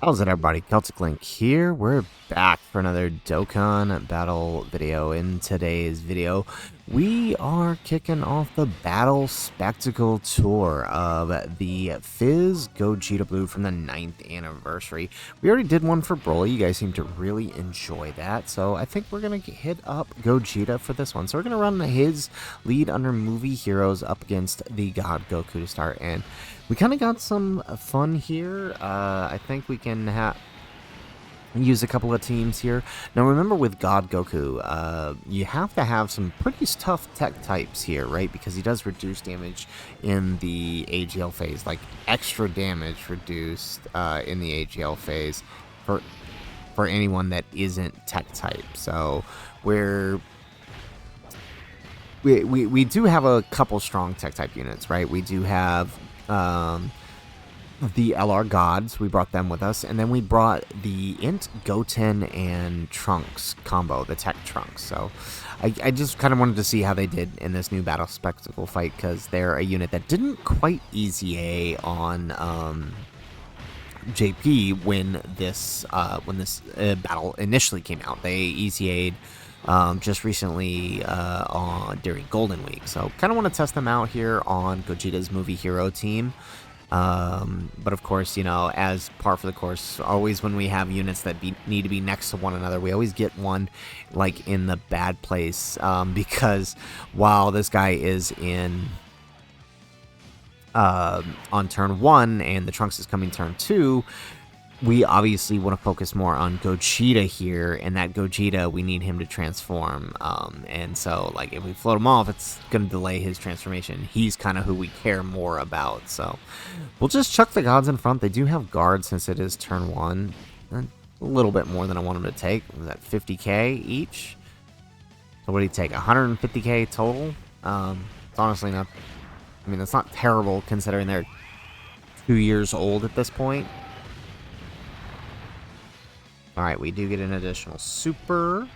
How's it, everybody? Celtic Link here. We're back for another Dokkan battle video. In today's video, we are kicking off the Battle Spectacle Tour of the PHY Gogeta Blue from the 9th anniversary. We already did one for Broly. You guys seem to really enjoy that, so I think we're going to hit up Gogeta for this one. So we're going to run his lead under movie heroes up against the God Goku to start, and we kind of got some fun here. I think we can use a couple of teams here. Now remember, with God Goku, you have to have some pretty tough tech types here, right? Because he does reduce damage in the AGL phase, like extra damage reduced in the AGL phase for anyone that isn't tech type. So we do have a couple strong tech type units, right? We do have the LR Gods. We brought them with us, and then we brought the Int, Goten, and Trunks combo, the Tech Trunks. So I just kind of wanted to see how they did in this new Battle Spectacle fight, because they're a unit that didn't quite EZA on JP when this battle initially came out. They EZA'd just recently during Golden Week. So kind of want to test them out here on Gogeta's movie hero team. But of course, you know, as par for the course, always when we have units that need to be next to one another, we always get one like in the bad place, because while this guy is in on turn 1 and the Trunks is coming turn 2, we obviously want to focus more on Gogeta here, and that Gogeta, we need him to transform, and so, like, if we float him off, it's going to delay his transformation. He's kind of who we care more about, so we'll just chuck the gods in front. They do have guards since it is turn 1, a little bit more than I want them to take. Was that 50k each? So what do you take, 150k total? It's honestly not, I mean, that's not terrible considering they're 2 years old at this point. Alright, we do get an additional super.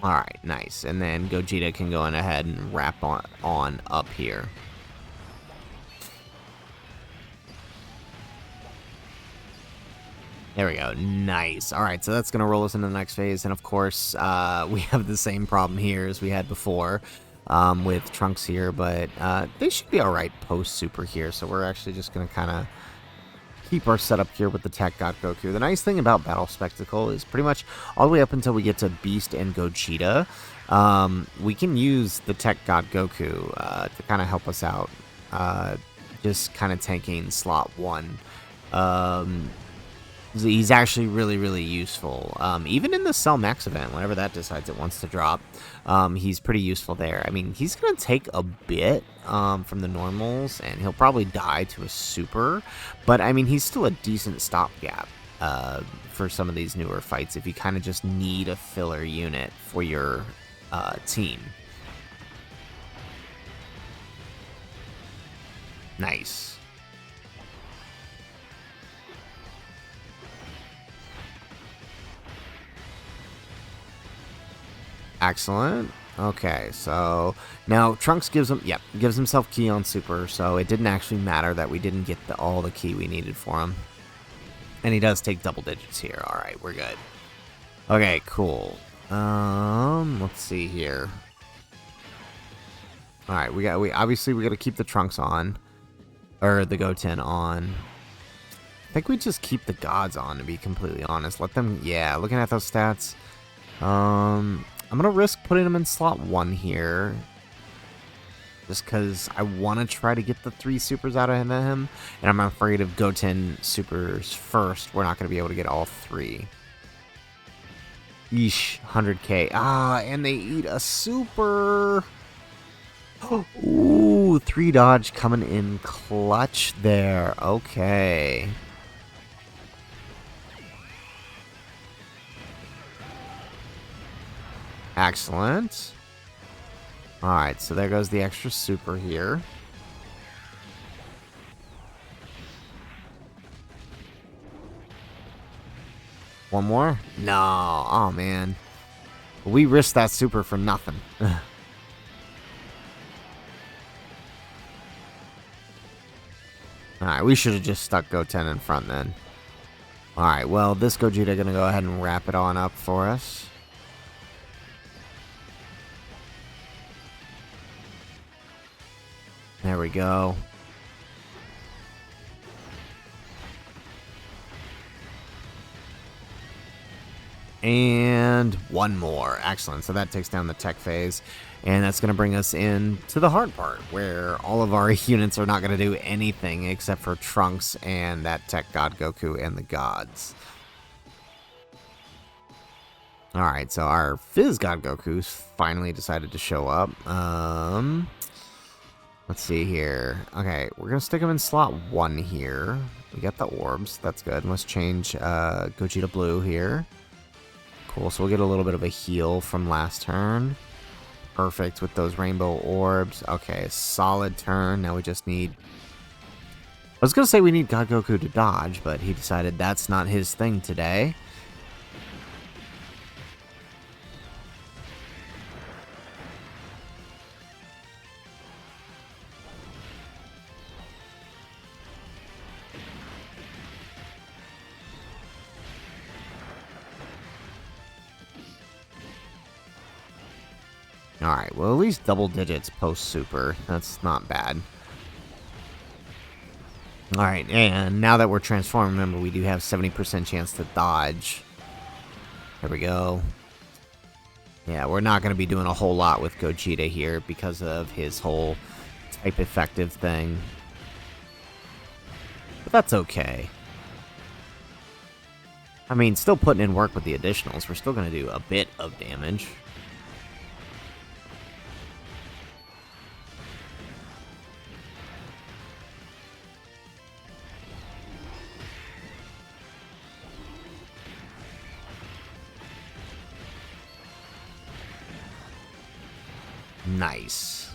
Alright, nice. And then Gogeta can go on ahead and wrap on up here. There we go. Nice. Alright, so that's going to roll us into the next phase. And of course, we have the same problem here as we had before with Trunks here. But they should be alright post-super here. So we're actually just going to kind of keep our setup here with the Tech God Goku. The nice thing about Battle Spectacle is pretty much all the way up until we get to Beast and Gogeta, we can use the Tech God Goku to kind of help us out. Just kind of tanking slot 1. He's actually really useful. Even in the Cell Max event, whenever that decides it wants to drop, he's pretty useful there. I mean, he's going to take a bit from the normals, and he'll probably die to a super, but I mean, he's still a decent stopgap for some of these newer fights if you kind of just need a filler unit for your team. Nice. Excellent. Okay, so now Trunks gives himself key on super, so it didn't actually matter that we didn't get all the key we needed for him. And he does take double digits here. Alright, we're good. Okay, cool. Let's see here. Alright, we gotta keep the Trunks on. Or the Goten on. I think we just keep the gods on, to be completely honest. Let them, yeah, looking at those stats. I'm going to risk putting him in slot 1 here. Just because I want to try to get the 3 supers out of him. And I'm afraid if Goten supers first, we're not going to be able to get all 3. Yeesh, 100k. Ah, and they eat a super. Ooh, 3 dodge coming in clutch there. Okay. Excellent. Alright, so there goes the extra super here. One more? No. Oh, man. We risked that super for nothing. Alright, we should have just stuck Goten in front then. Alright, well, this Gogeta gonna go ahead and wrap it on up for us. There we go. And one more. Excellent. So that takes down the tech phase. And that's going to bring us in to the hard part, where all of our units are not going to do anything except for Trunks and that tech god Goku and the gods. Alright, so our Fizz god Goku's finally decided to show up. Let's see here. Okay, we're going to stick him in slot 1 here. We got the orbs. That's good. Let's change Gogeta Blue here. Cool, so we'll get a little bit of a heal from last turn. Perfect with those rainbow orbs. Okay, solid turn. Now we just need... I was going to say we need God Goku to dodge, but he decided that's not his thing today. Alright, well at least double digits post-super. That's not bad. Alright, and now that we're transformed, remember we do have 70% chance to dodge. There we go. Yeah, we're not going to be doing a whole lot with Gogeta here because of his whole type effective thing. But that's okay. I mean, still putting in work with the additionals. We're still going to do a bit of damage. Nice.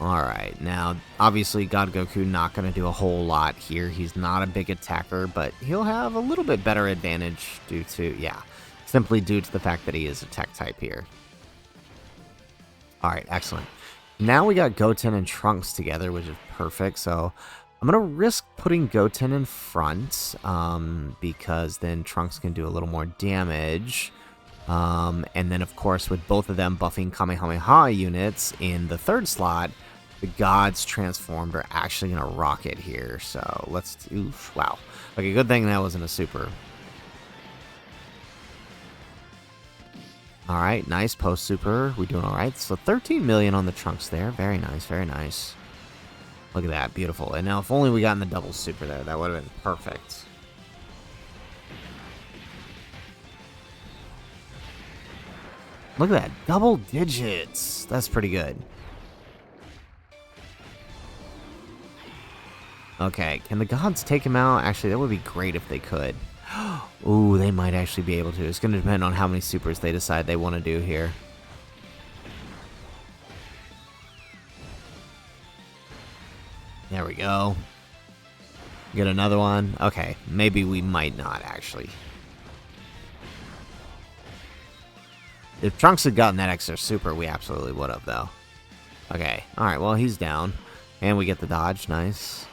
Alright, now, obviously, God Goku not going to do a whole lot here. He's not a big attacker, but he'll have a little bit better advantage due to, simply due to the fact that he is a tech type here. Alright, excellent. Now we got Goten and Trunks together, which is perfect, so I'm going to risk putting Goten in front, because then Trunks can do a little more damage. And then, of course, with both of them buffing Kamehameha units in the third slot, the gods transformed are actually going to rock it here. So let's... Oof, wow. Okay, good thing that wasn't a super. Alright, nice post-super. We're doing alright. So 13 million on the Trunks there. Very nice, very nice. Look at that, beautiful. And now if only we got in the double super there, that would have been perfect. Look at that, double digits. That's pretty good. Okay, can the gods take him out? Actually, that would be great if they could. Ooh, they might actually be able to. It's going to depend on how many supers they decide they want to do here. There we go. Get another one. Okay, maybe we might not, actually. If Trunks had gotten that extra super, we absolutely would have, though. Okay, alright, well, he's down. And we get the dodge, nice.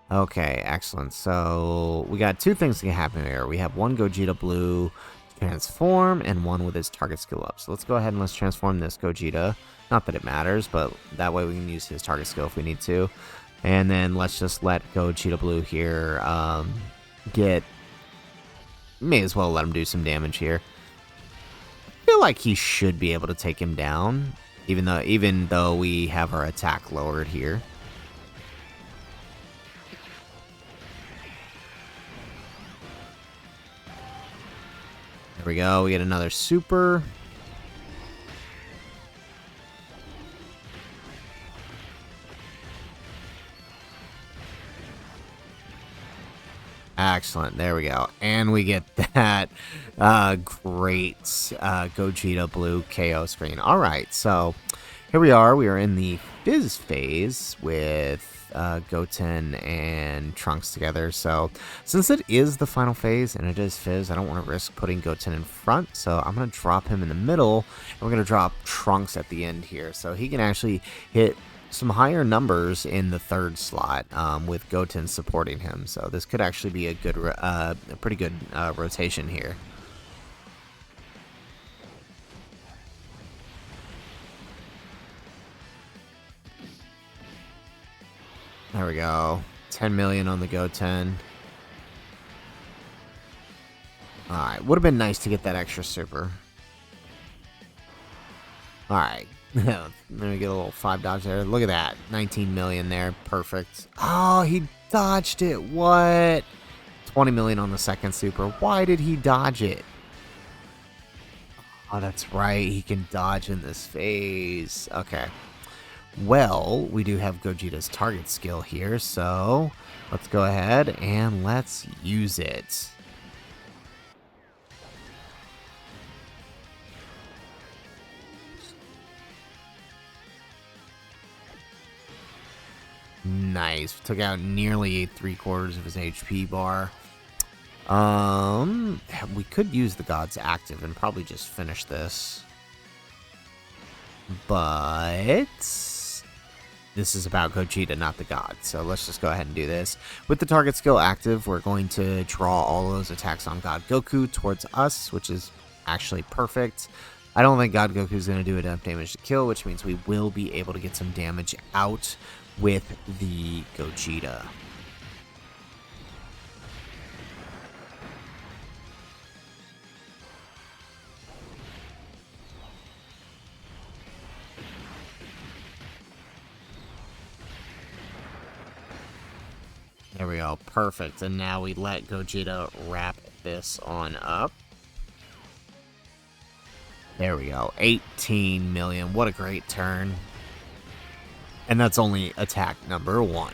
Okay, excellent. So, we got two things that can happen here. We have one Gogeta Blue transform, and one with his target skill up. So let's go ahead and let's transform this Gogeta. Not that it matters, but that way we can use his target skill if we need to. And then let's just let Gogeta Blue here may as well let him do some damage here. I feel like he should be able to take him down, even though we have our attack lowered here. There we go. We get another super. Excellent. There we go. And we get that great Gogeta Blue KO screen. All right. So here we are. We are in the Fizz phase with Goten and Trunks together. So since it is the final phase and it is Fizz, I don't want to risk putting Goten in front. So I'm going to drop him in the middle, and we're going to drop Trunks at the end here. So he can actually hit some higher numbers in the third slot with Goten supporting him. So this could actually be a pretty good rotation here. There we go. 10 million on the Goten. Alright, would have been nice to get that extra super. Alright. Let me get a little 5 dodge there. Look at that. 19 million there. Perfect. Oh, he dodged it. What? 20 million on the second super. Why did he dodge it? Oh, that's right. He can dodge in this phase. Okay. Well, we do have Gogeta's target skill here, so let's go ahead and let's use it. Nice. Took out nearly 3/4 of his HP bar. We could use the God's Active and probably just finish this. But this is about Gogeta, not the God. So let's just go ahead and do this. With the target skill active, we're going to draw all those attacks on God Goku towards us, which is actually perfect. I don't think God Goku is going to do enough damage to kill, which means we will be able to get some damage out with the Gogeta. There we go, perfect. And now we let Gogeta wrap this on up. There we go, 18 million. What a great turn. And that's only attack number 1.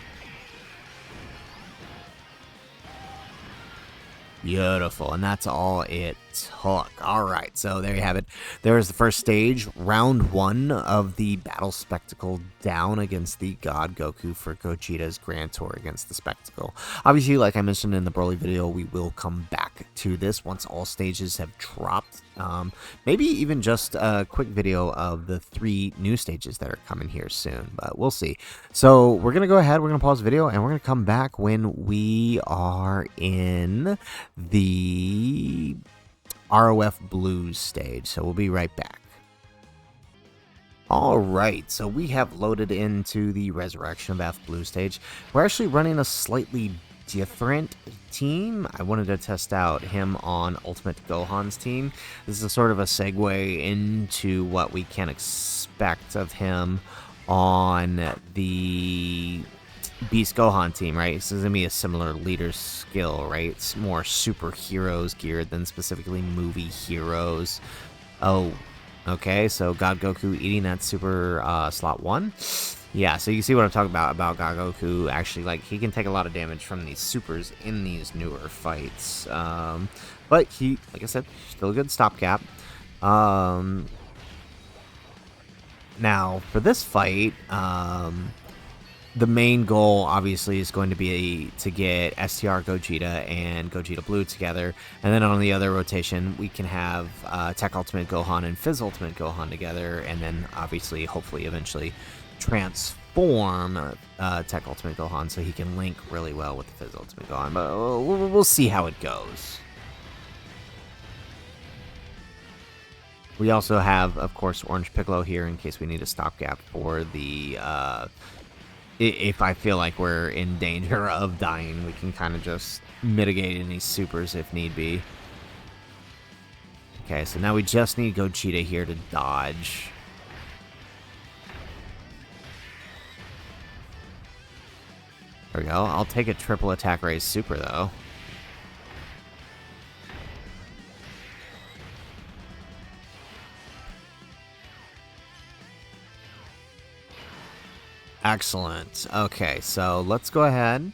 Beautiful, and that's all it took. All right, so there you have it. There's the first stage, round 1 of the battle spectacle down against the God Goku for Gogeta's Grand Tour against the Spectacle. Obviously, like I mentioned in the Broly video, we will come back to this once all stages have dropped. Maybe even just a quick video of the 3 new stages that are coming here soon, but we'll see. So we're going to go ahead, we're going to pause the video, and we're going to come back when we are in the ROF Blues stage. So we'll be right back. Alright, so we have loaded into the Resurrection of F Blue stage. We're actually running a slightly different team. I wanted to test out him on Ultimate Gohan's team. This is sort of a segue into what we can expect of him on the Beast Gohan team, right? This is going to be a similar leader skill, right? It's more superheroes geared than specifically movie heroes. Oh, okay, so God Goku eating that super slot 1. Yeah, so you see what I'm talking about God Goku. Actually, like, he can take a lot of damage from these supers in these newer fights. But he, like I said, still a good stopgap. Now, for this fight, the main goal, obviously, is going to be to get STR Gogeta and Gogeta Blue together. And then on the other rotation, we can have Tech Ultimate Gohan and Fizz Ultimate Gohan together. And then, obviously, hopefully, eventually transform Tech Ultimate Gohan so he can link really well with the Fizz Ultimate Gohan. But we'll see how it goes. We also have, of course, Orange Piccolo here in case we need a stopgap for the... if I feel like we're in danger of dying, we can kind of just mitigate any supers if need be. Okay, so now we just need Gogeta here to dodge. There we go. I'll take a triple attack raise super, though. Excellent. Okay, so let's go ahead.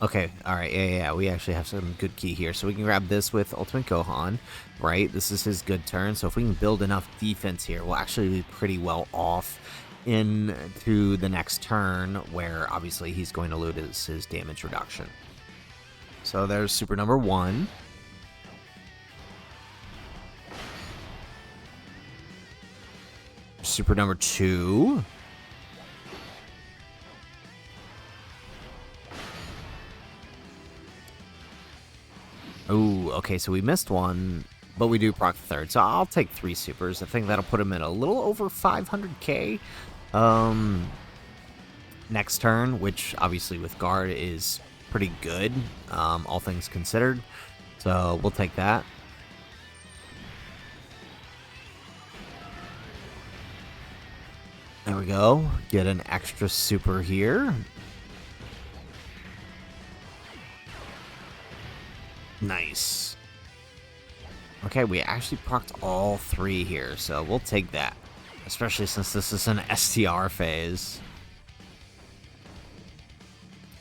Okay, alright, yeah, we actually have some good key here. So we can grab this with Ultimate Gohan, right? This is his good turn. So if we can build enough defense here, we'll actually be pretty well off into the next turn, where obviously he's going to lose his damage reduction. So there's super number 1. Super number 2. Ooh, okay, so we missed one, but we do proc the third. So I'll take 3 supers. I think that'll put him at a little over 500k next turn, which obviously with guard is pretty good, all things considered. So we'll take that. There we go. Get an extra super here. Nice. Okay, we actually procced all 3 here, so we'll take that. Especially since this is an STR phase.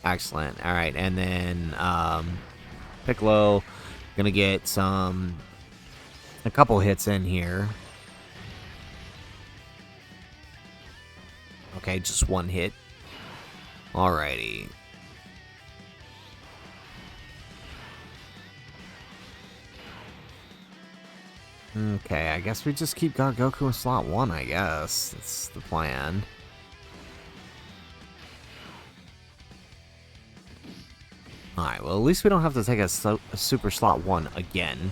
Excellent. Alright, and then Piccolo, gonna get a couple hits in here. Okay, just 1 hit. Alrighty. Okay, I guess we just keep God Goku in slot 1, I guess. That's the plan. Alright, well, at least we don't have to take a super slot 1 again.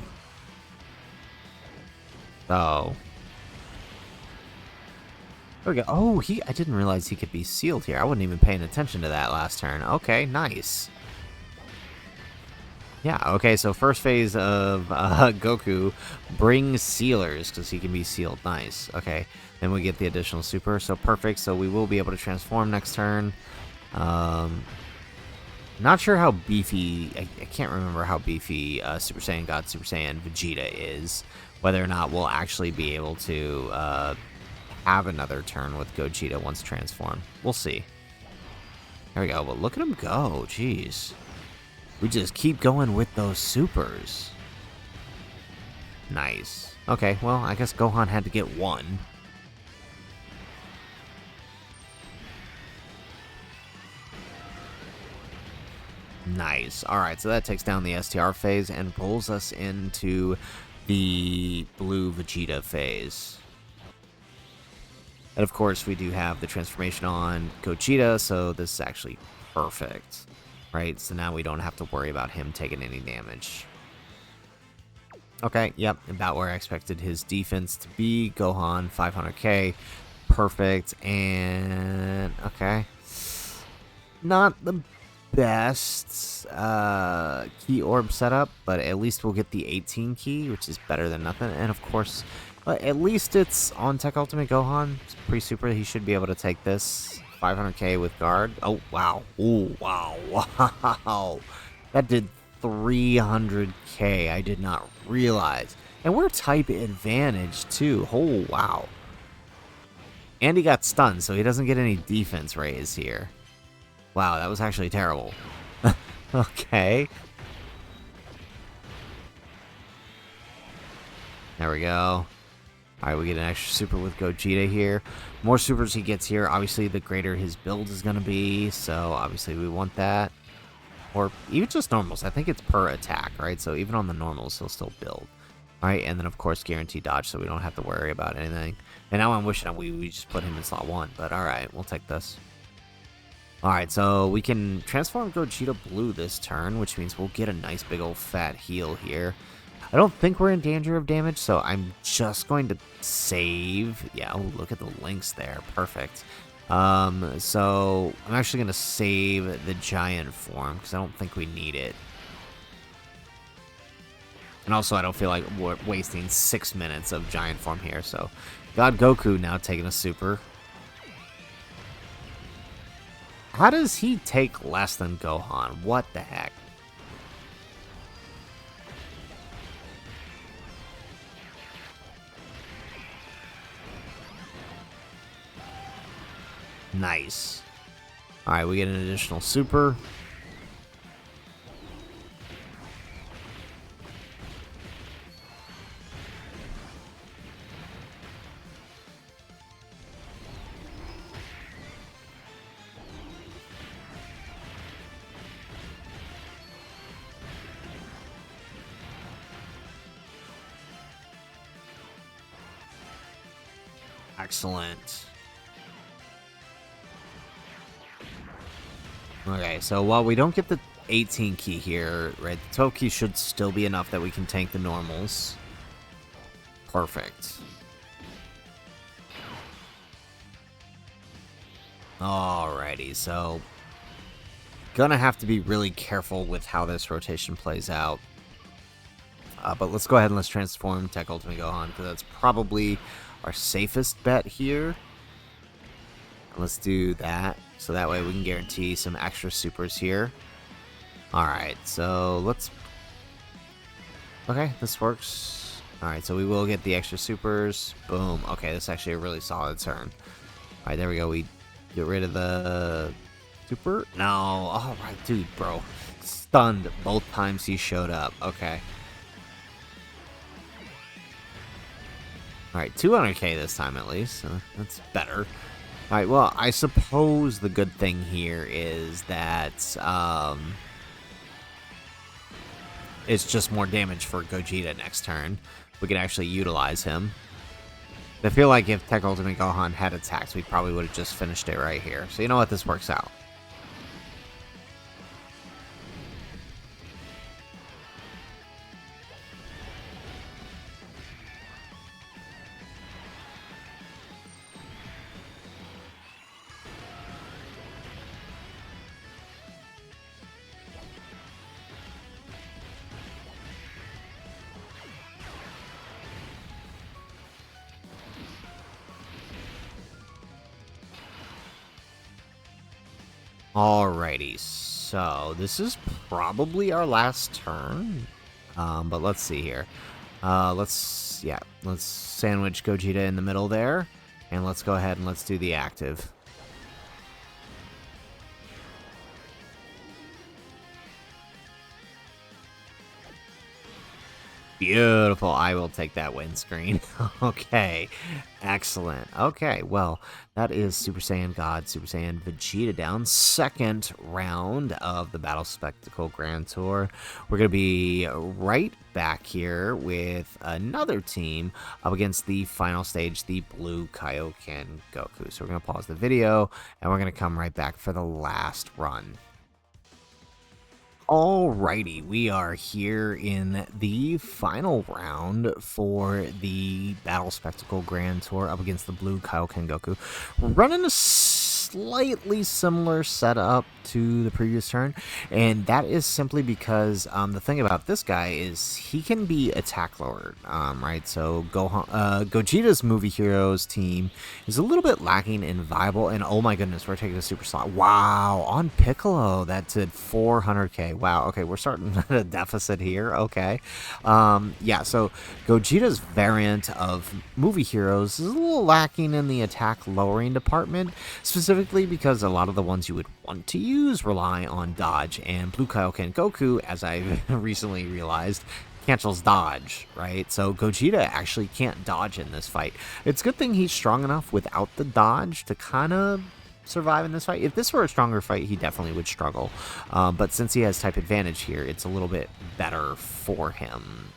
So. There we go. Oh, I didn't realize he could be sealed here. I wasn't even paying attention to that last turn. Okay, nice. Yeah, okay, so first phase of Goku brings sealers, because he can be sealed. Nice. Okay, then we get the additional super, so perfect. So we will be able to transform next turn. Not sure how beefy, I can't remember how beefy Super Saiyan God, Super Saiyan Vegeta is. Whether or not we'll actually be able to have another turn with Gogeta once transformed. We'll see. There we go, but look at him go, jeez. We just keep going with those supers. Nice. Okay, well, I guess Gohan had to get 1. Nice. Alright, so that takes down the STR phase and pulls us into the Blue Vegeta phase. And of course, we do have the transformation on Gogeta, so this is actually perfect. Right, so now we don't have to worry about him taking any damage. Okay, yep, about where I expected his defense to be. Gohan, 500k. Perfect, and okay. Not the best key orb setup, but at least we'll get the 18 key, which is better than nothing. And of course, at least it's on Tech Ultimate Gohan. It's pretty super. He should be able to take this. 500k with guard. Oh, wow. Oh, wow. Wow. That did 300k. I did not realize. And we're type advantage, too. Oh, wow. And he got stunned, so he doesn't get any defense raise here. Wow, that was actually terrible. Okay. There we go. Alright, we get an extra super with Gogeta here. More supers he gets here, obviously the greater his build is going to be, so obviously we want that. Or even just normals, I think it's per attack, right? So even on the normals, he'll still build. Alright, and then of course guaranteed dodge, so we don't have to worry about anything. And now I'm wishing we just put him in slot 1, but alright, we'll take this. Alright, so we can transform Gogeta Blue this turn, which means we'll get a nice big old fat heal here. I don't think we're in danger of damage, so I'm just going to save. Yeah, oh, look at the links there. Perfect. So I'm actually going to save the giant form, because I don't think we need it. And also, I don't feel like we're wasting 6 minutes of giant form here, so God Goku now taking a super. How does he take less than Gohan? What the heck? Nice. Alright, we get an additional super. Excellent. Okay, so while we don't get the 18 key here, right, the 12 key should still be enough that we can tank the normals. Perfect. Alrighty, so gonna have to be really careful with how this rotation plays out. But let's go ahead and let's transform Tech Ultimate Gohan, because that's probably our safest bet here. Let's do that, so that way we can guarantee some extra supers here. Alright, so let's... Okay, this works. Alright, so we will get the extra supers. Boom. Okay, this is actually a really solid turn. Alright, there we go. We get rid of the super. No. Alright, dude, bro. Stunned both times he showed up. Okay. Alright, 200k this time at least. So that's better. Alright, well, I suppose the good thing here is that it's just more damage for Gogeta next turn. We can actually utilize him. I feel like if Tech Ultimate Gohan had attacks, we probably would have just finished it right here. So you know what? This works out. Alrighty, so this is probably our last turn, but let's see here. Let's sandwich Gogeta in the middle there, and let's go ahead and let's do the active. Beautiful. I will take that windscreen. Okay. Excellent. Okay, well, that is Super Saiyan God, Super Saiyan Vegeta down. Second round of the Battle Spectacle Grand Tour. We're going to be right back here with another team up against the final stage, the Blue Kaioken Goku. So we're going to pause the video, and we're going to come right back for the last run. Alrighty, we are here in the final round for the Battle Spectacle Grand Tour up against the Blue Kaioken Goku. We're running a slightly similar setup to the previous turn, and that is simply because the thing about this guy is he can be attack lowered, right? So Gogeta's Movie Heroes team is a little bit lacking in Viable, and oh my goodness, we're taking a super slot. Wow, on Piccolo, that did 400k. Wow, okay, we're starting at a deficit here. Okay, yeah, so Gogeta's variant of Movie Heroes is a little lacking in the attack lowering department, specifically because a lot of the ones you would want to use rely on dodge, and Blue Kaioken Goku, as I recently realized, cancels dodge, right? So Gogeta actually can't dodge in this fight. It's a good thing he's strong enough without the dodge to kind of survive in this fight. If this were a stronger fight, he definitely would struggle. But since he has type advantage here, it's a little bit better for him.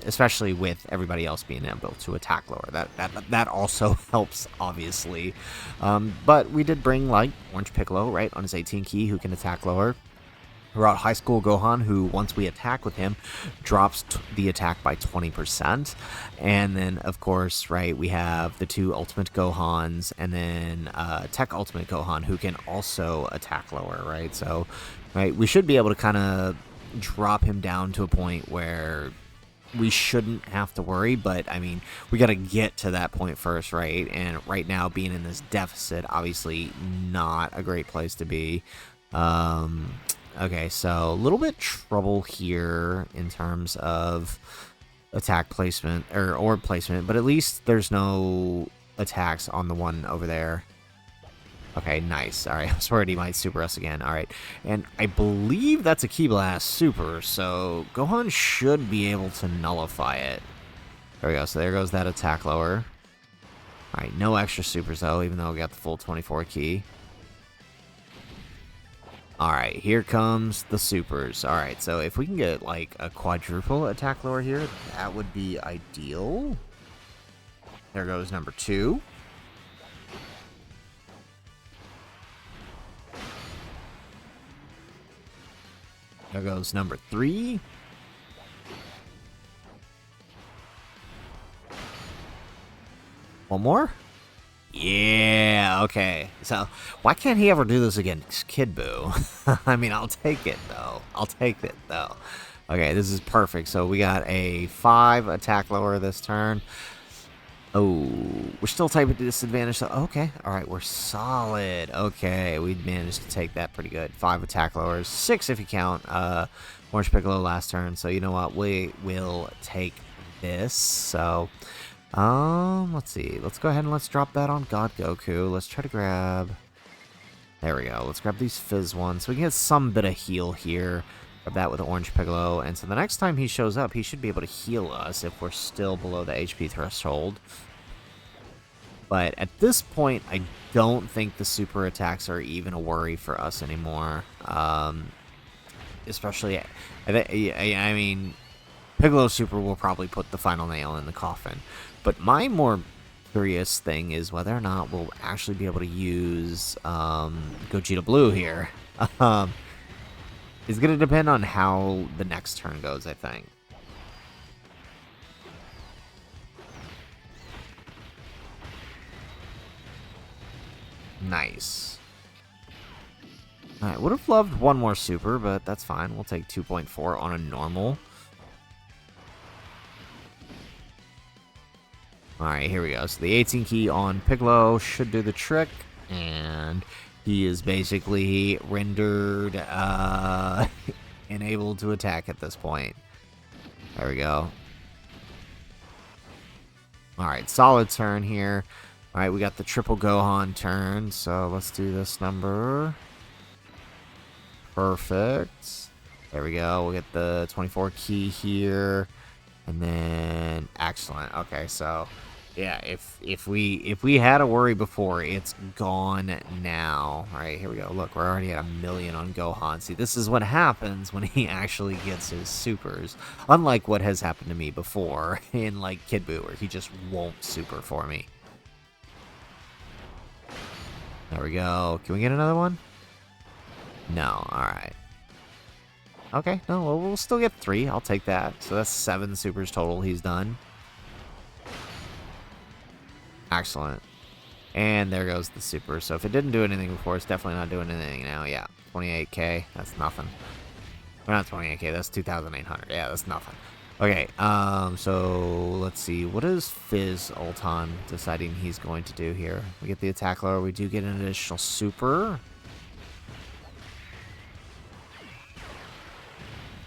Especially with everybody else being able to attack lower. That also helps, obviously. But we did bring, like, Orange Piccolo, right, on his 18 key, who can attack lower. We brought High School Gohan, who, once we attack with him, drops the attack by 20%. And then, of course, right, we have the two Ultimate Gohans, and then Tech Ultimate Gohan, who can also attack lower, right? So, right, we should be able to kind of drop him down to a point where we shouldn't have to worry, but I mean, we got to get to that point first, right? And right now, being in this deficit, obviously not a great place to be. Okay, so a little bit trouble here in terms of attack placement or orb placement, but at least there's no attacks on the one over there. Okay, nice. All right, I was worried he might super us again. All right, and I believe that's a Ki Blast super, so Gohan should be able to nullify it. There we go. So there goes that attack lower. All right, no extra supers though, even though we got the full 24 key. All right, here comes the supers. All right, so if we can get like a quadruple attack lower here, that would be ideal. There goes number 2. There goes number 3. One more? Yeah, okay. So, why can't he ever do this against Kid Buu? I mean, I'll take it, though. I'll take it, though. Okay, this is perfect. So, we got a 5 attack lower this turn. Oh, we're still type at disadvantage. So, okay, all right, we're solid. Okay, we managed to take that pretty good. 5 attack lowers, 6 if you count Orange Piccolo last turn. So, you know what? We will take this. So, let's see. Let's go ahead and let's drop that on God Goku. Let's try to grab... There we go. Let's grab these Fizz ones so we can get some bit of heal here. Grab that with Orange Piccolo. And so the next time he shows up, he should be able to heal us if we're still below the HP threshold. But at this point, I don't think the super attacks are even a worry for us anymore. Especially, I mean, Piccolo Super will probably put the final nail in the coffin. But my more curious thing is whether or not we'll actually be able to use Gogeta Blue here. It's going to depend on how the next turn goes, I think. Nice. Alright, would have loved one more super, but that's fine. We'll take 2.4 on a normal. Alright, here we go. So the 18 key on Piccolo should do the trick. And he is basically rendered unable to attack at this point. There we go. Alright, solid turn here. Alright, we got the triple Gohan turn, so let's do this number. Perfect. There we go. We'll get the 24 key here. And then excellent. Okay, so yeah, if we had a worry before, it's gone now. All right, here we go. Look, we're already at 1 million on Gohan. See, this is what happens when he actually gets his supers. Unlike what has happened to me before in like Kid Buu, where he just won't super for me. There we go. Can we get another one? No. All right. Okay. No, well, we'll still get 3. I'll take that. So that's 7 supers total he's done. Excellent. And there goes the super. So if it didn't do anything before, it's definitely not doing anything now. Yeah. 28k. That's nothing. Or not 28k. That's 2,800. Yeah, that's nothing. Okay. So let's see. What is Fizz Ulton deciding he's going to do here? We get the attack lower. We do get an additional super.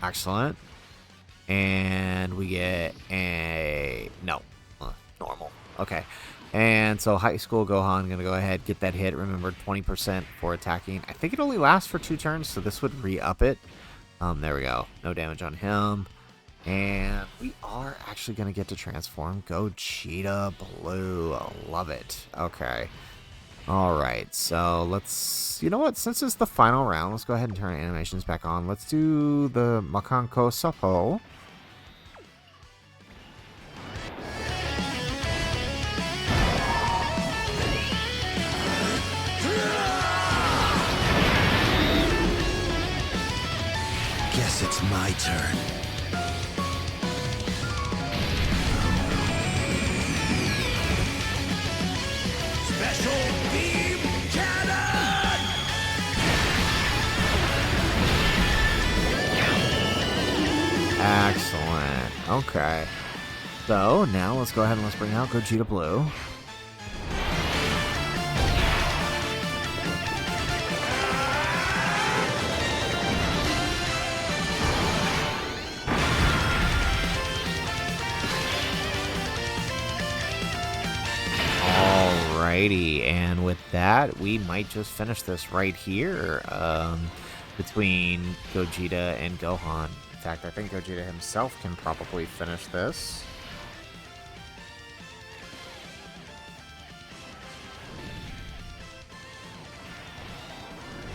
Excellent. And we get a... No. Normal. Okay. And so High School Gohan going to go ahead, get that hit. Remember, 20% for attacking. I think it only lasts for 2 turns, so this would re-up it. There we go. No damage on him. And we are actually going to get to transform Gogeta Blue. I love it. Okay. Alright, so let's... You know what? Since it's the final round, let's go ahead and turn animations back on. Let's do the Makanko Sapo. Guess it's my turn. Special beam cannon! Excellent. Okay. So, now let's go ahead and let's bring out Gogeta Blue. Alrighty, and with that, we might just finish this right here between Gogeta and Gohan. In fact, I think Gogeta himself can probably finish this.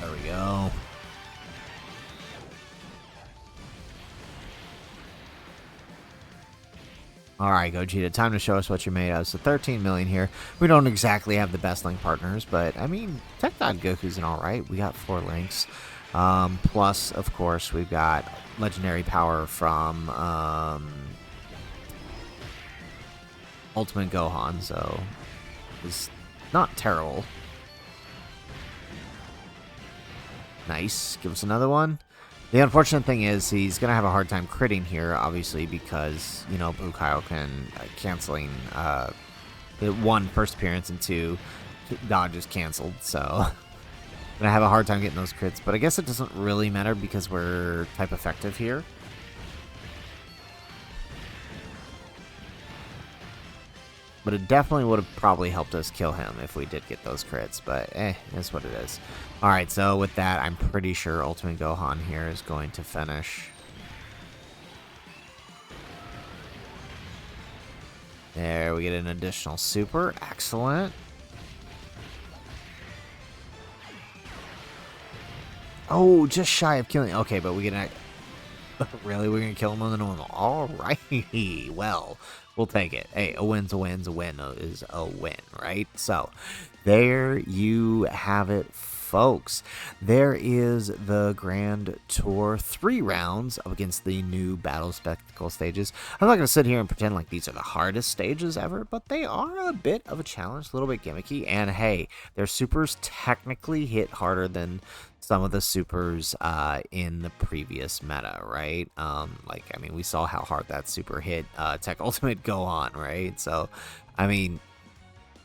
There we go. Alright, Gogeta, time to show us what you're made of. So 13 million here. We don't exactly have the best link partners, but I mean, Tech God Goku's an alright. We got 4 links. Plus, of course, we've got legendary power from Ultimate Gohan, so it's not terrible. Nice. Give us another one. The unfortunate thing is he's going to have a hard time critting here, obviously, because, you know, Blue Kaioken canceling the 1 first appearance and 2 dodge is canceled, so going to have a hard time getting those crits. But I guess it doesn't really matter because we're type effective here. But it definitely would have probably helped us kill him if we did get those crits. But, that's what it is. Alright, so with that, I'm pretty sure Ultimate Gohan here is going to finish. There, we get an additional super. Excellent. Oh, just shy of killing. Okay, but we get an... Really? We're going to kill him on the normal. Alrighty. Well, we'll take it. Hey, a win's a win's a win is a win, right? So, there you have it, folks. There is the Grand Tour 3 rounds up against the new Battle Spectacle stages. I'm not going to sit here and pretend like these are the hardest stages ever, but they are a bit of a challenge, a little bit gimmicky. And hey, their supers technically hit harder than some of the supers in the previous meta, right? Like, I mean, we saw how hard that super hit Tech Ultimate Gohan, right? So, I mean,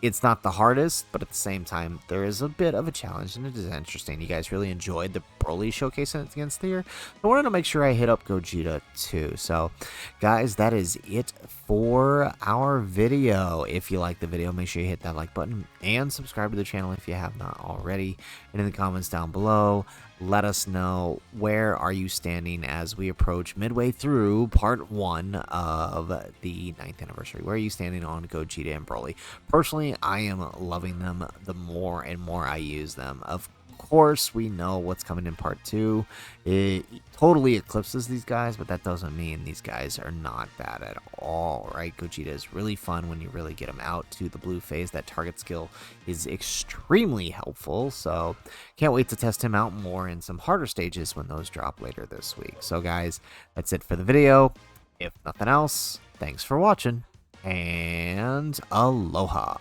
it's not the hardest, but at the same time, there is a bit of a challenge, and it is interesting. You guys really enjoyed the Broly showcase against here. I wanted to make sure I hit up Gogeta too. So, guys, that is it for our video. If you like the video, make sure you hit that like button and subscribe to the channel if you have not already. And in the comments down below, let us know where are you standing as we approach midway through part 1 of the 9th anniversary. Where are you standing on Gogeta and Broly? Personally, I am loving them the more and more I use them. Of course, we know what's coming in part 2. It totally eclipses these guys, but that doesn't mean these guys are not bad at all, right? Gogeta is really fun when you really get him out to the blue phase. That target skill is extremely helpful, so can't wait to test him out more in some harder stages when those drop later this week. So guys, that's it for the video. If nothing else, thanks for watching, and aloha.